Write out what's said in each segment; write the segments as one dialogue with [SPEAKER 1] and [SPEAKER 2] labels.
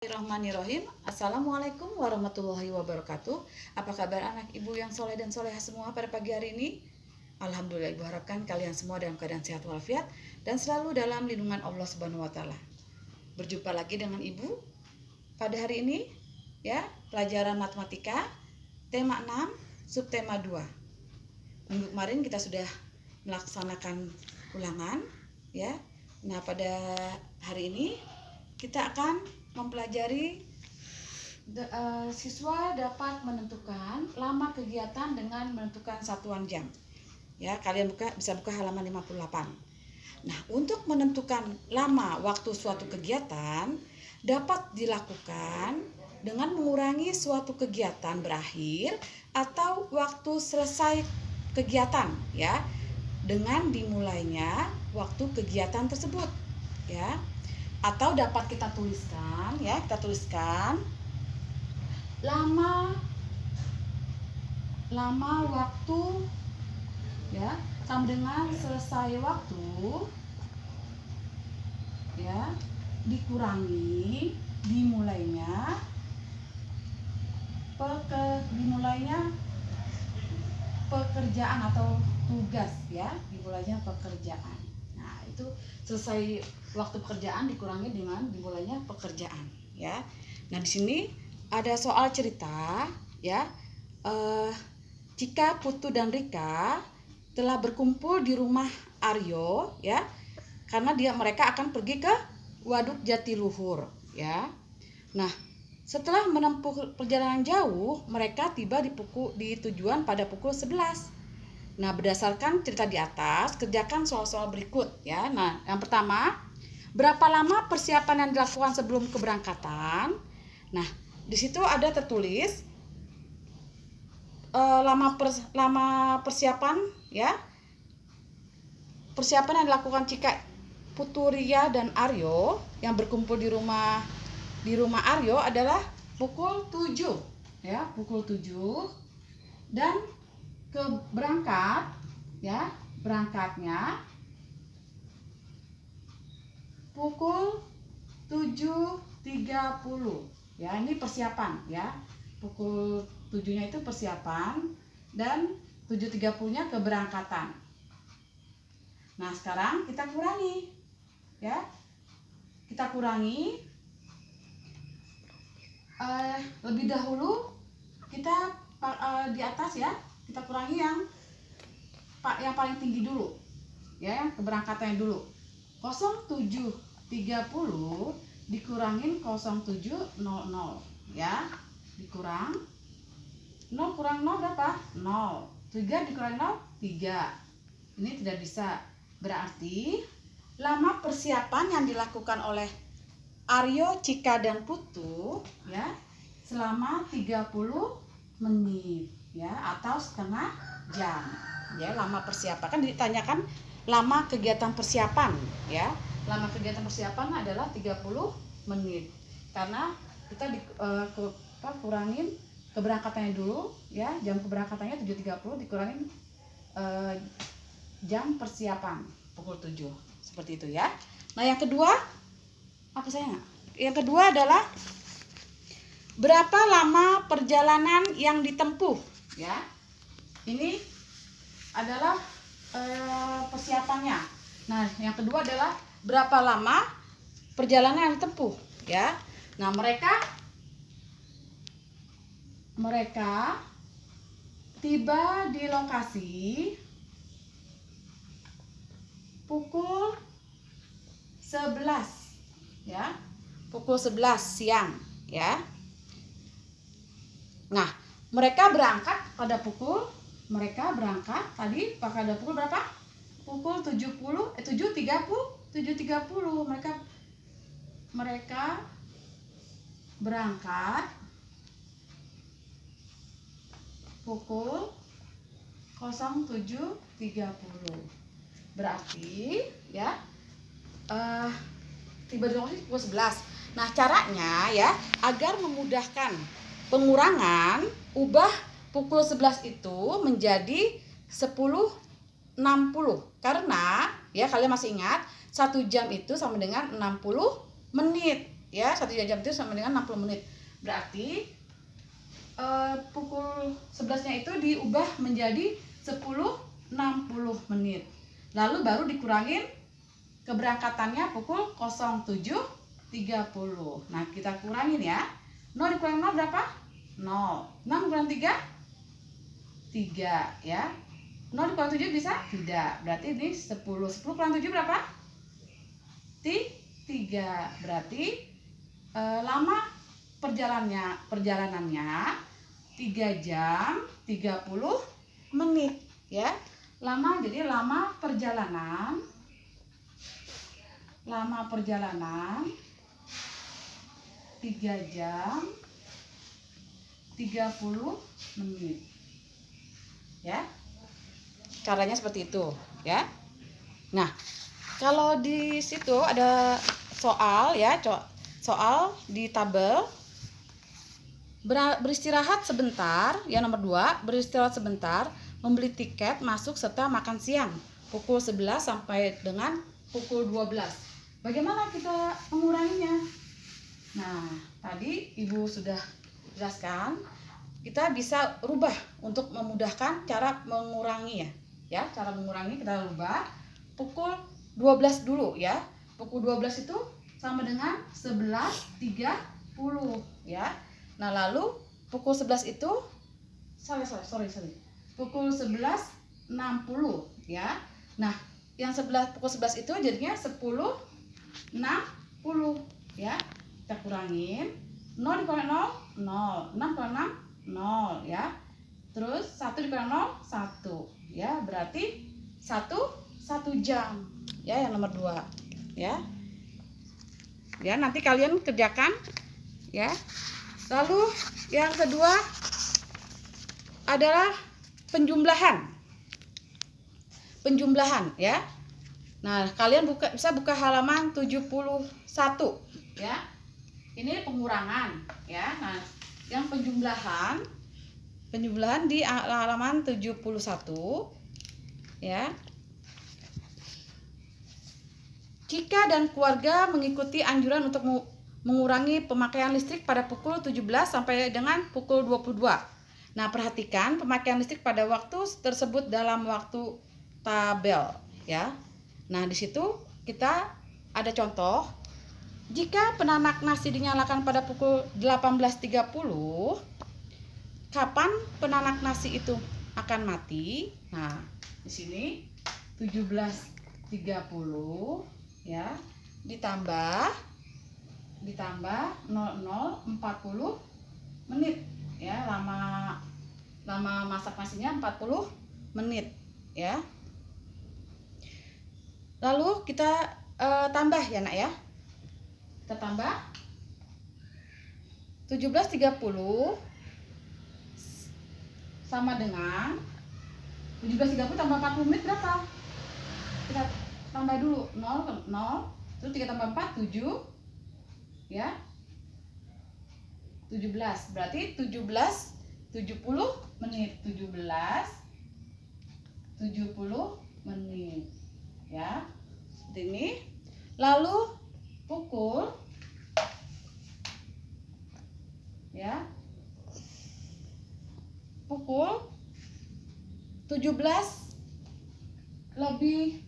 [SPEAKER 1] Bismillahirrahmanirrahim. Assalamualaikum warahmatullahi wabarakatuh. Apa kabar anak ibu yang soleh dan soleha semua pada pagi hari ini? Alhamdulillah, ibu harapkan kalian semua dalam keadaan sehat walafiat dan selalu dalam lindungan Allah Subhanahu wa taala. Berjumpa lagi dengan ibu pada hari ini ya, pelajaran matematika tema 6 subtema 2. Minggu kemarin kita sudah melaksanakan ulangan ya. Nah, pada hari ini kita akan mempelajari siswa dapat menentukan lama kegiatan dengan menentukan satuan jam. Ya, kalian bisa buka halaman 58. Nah, untuk menentukan lama waktu suatu kegiatan dapat dilakukan dengan mengurangi suatu kegiatan berakhir atau waktu selesai kegiatan ya, dengan dimulainya waktu kegiatan tersebut ya. Atau dapat kita tuliskan ya, lama waktu ya sama dengan selesai waktu ya dikurangi dimulainya pekerjaan atau tugas ya, dimulainya pekerjaan. Nah, itu selesai waktu pekerjaan dikurangi dengan dimulainya pekerjaan ya. Nah, di sini ada soal cerita ya. Jika Putu dan Rika telah berkumpul di rumah Aryo ya, karena mereka akan pergi ke Waduk Jatiluhur ya. Nah, setelah menempuh perjalanan jauh, mereka tiba di tujuan pada pukul 11. Nah, berdasarkan cerita di atas, kerjakan soal-soal berikut ya. Nah, yang pertama, berapa lama persiapan yang dilakukan sebelum keberangkatan? Nah, di situ ada tertulis lama persiapan ya. Persiapan yang dilakukan jika Putu, Ria dan Aryo yang berkumpul di rumah Aryo adalah pukul 7 ya, pukul 7 dan berangkatnya pukul 7.30 ya. Ini persiapan ya, pukul 7-nya itu persiapan dan 7.30-nya keberangkatan. Nah, sekarang kita kurangi ya, lebih dahulu kita di atas ya, kita kurangi yang paling tinggi dulu ya, keberangkatannya dulu. 07.30 dikurangin 07.00 ya, dikurang 0 kurang 0 berapa? 0. 3 dikurang 0 3. Ini tidak bisa. Berarti lama persiapan yang dilakukan oleh Aryo, Cika dan Putu ya selama 30 menit ya, atau setengah jam ya. Lama persiapan kan ditanyakan lama kegiatan persiapan ya. Lama kegiatan persiapan adalah 30 menit karena kita kurangin keberangkatannya dulu ya. Jam keberangkatannya 7.30 dikurangin jam persiapan pukul 7, seperti itu ya. Nah, yang kedua Yang kedua adalah berapa lama perjalanan yang ditempuh ya. Ini adalah persiapannya. Nah, yang kedua adalah berapa lama perjalanan yang ditempuh ya. Nah, mereka tiba di lokasi pukul 11 ya, pukul 11 siang ya. Nah, mereka berangkat pada pukul berapa? Pukul 7.30 mereka berangkat pukul 07.30. Berarti ya tiba di lokasi pukul 11. Nah, caranya ya, agar memudahkan pengurangan, ubah pukul 11 itu menjadi 10.60. Karena ya, kalian masih ingat 1 jam itu sama dengan 60 menit ya. 1 jam itu sama dengan 60 menit. Berarti pukul 11-nya itu diubah menjadi 10.60 menit. Lalu baru dikurangin keberangkatannya pukul 07.30. Nah, kita kurangin ya. 0 dikurang 0 berapa? 0. 6 dikurang 3? 3 ya. 0 dikurang 7 bisa? Tidak. Berarti ini 10. 10 kurang 7 berapa? 3. Berarti lama perjalanannya 3 jam 30 menit ya. Jadi lama perjalanan 3 jam 30 menit ya. Caranya seperti itu ya. Nah, kalau di situ ada soal ya, soal di tabel beristirahat sebentar ya. Nomor 2, beristirahat sebentar, membeli tiket masuk serta makan siang pukul 11 sampai dengan pukul 12. Bagaimana kita menguranginya? Nah, tadi Ibu sudah jelaskan, kita bisa rubah untuk memudahkan cara mengurangi ya. Cara mengurangi kita rubah pukul 12 dulu ya. Pukul 12 itu sama dengan 11.30 ya. Nah, lalu pukul 11 itu sorry. Pukul 11.60 ya. Nah, yang pukul 11 itu jadinya 10.60 ya. Kita kurangin 0 dikurang 0, 0. 6 dikurang 6, 0 ya. Terus 1 dikurang 0, 1 ya. Berarti 1 jam ya, yang nomor 2 ya. Ya, nanti kalian kerjakan ya. Lalu yang kedua adalah penjumlahan ya. Nah, kalian bisa buka halaman 71 ya. Ini pengurangan ya. Nah, yang penjumlahan di halaman 71 ya. Cika dan keluarga mengikuti anjuran untuk mengurangi pemakaian listrik pada pukul 17 sampai dengan pukul 22. Nah, perhatikan pemakaian listrik pada waktu tersebut dalam waktu tabel ya. Nah, di situ kita ada contoh. Jika penanak nasi dinyalakan pada pukul 18.30, kapan penanak nasi itu akan mati? Nah, di sini 17.30 ya, ditambah 00.40 menit ya. Lama masak nasinya 40 menit ya. Lalu kita tambah ya nak ya. Kita tambah 17.30 sama dengan 17.30 tambah 40 menit berapa? Kita tambah dulu 0, terus 3 tambah 4 7 ya, 17. Berarti 70 menit. 70 menit ya, seperti ini. Lalu pukul ya, pukul 17:70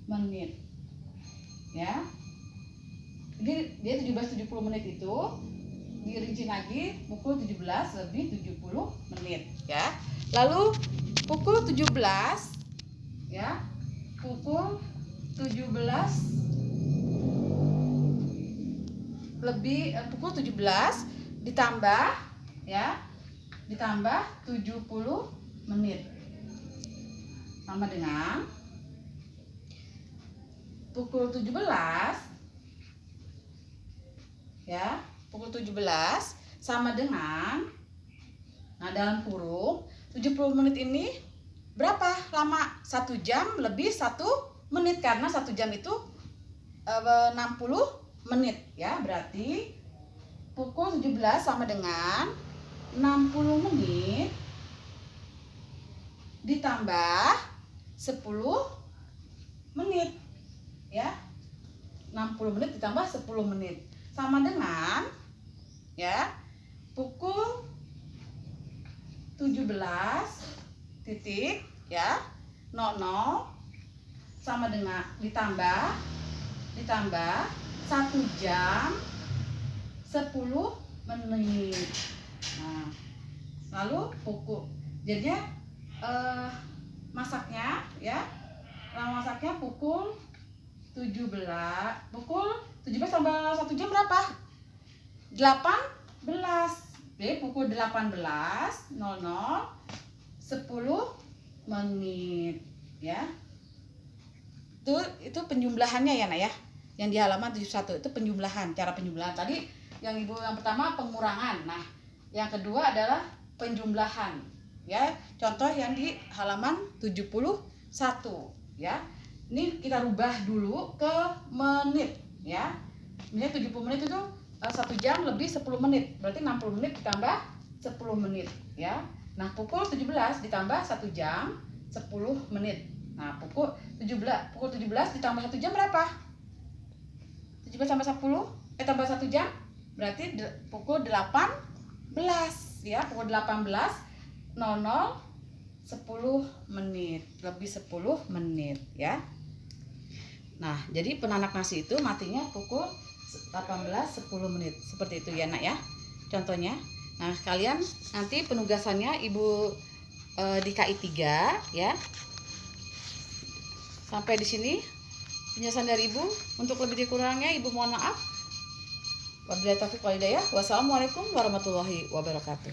[SPEAKER 1] menit ya. Jadi dia 17:70 menit itu dirinci lagi pukul 17:70 menit ya. Lalu pukul 17 ya, pukul 17 ditambah ya, ditambah 70 menit sama dengan pukul 17 ya. Pukul 17 sama dengan, nah dalam kurung 70 menit ini berapa lama? 1 jam lebih 1 menit, karena 1 jam itu 60 menit ya. Berarti pukul 17 sama dengan 60 menit ditambah 10 menit ya. 60 menit ditambah 10 menit sama dengan ya pukul 17 titik ya 00 sama dengan ditambah 1 jam 10 menit. Nah, lalu pukul jadinya masaknya ya. Masaknya pukul 17 tambah 1 jam berapa? 18. Jadi pukul 18.00 10 menit ya. Itu penjumlahannya ya, Nak ya. Yang di halaman 71 itu penjumlahan, cara penjumlahan. Tadi yang Ibu yang pertama pengurangan. Nah, yang kedua adalah penjumlahan. Ya, contoh yang di halaman 71 ya. Ini kita rubah dulu ke menit ya. Ini 70 menit itu 1 jam lebih 10 menit. Berarti 60 menit ditambah 10 menit ya. Nah, pukul 17 ditambah 1 jam 10 menit. Nah, pukul 17 ditambah 1 jam berapa? 17 tambah 10 tambah 1 jam berarti pukul 18 ya. Pukul 18.00 10 menit, lebih 10 menit ya. Nah, jadi penanak nasi itu matinya pukul 18.10 menit. Seperti itu ya, Nak ya. Contohnya. Nah, kalian nanti penugasannya Ibu di KI 3 ya. Sampai di sini penjelasan dari Ibu. Untuk lebih dikurangnya Ibu mohon maaf. Wabillahi taufiq wal hidayah. Wassalamualaikum warahmatullahi wabarakatuh.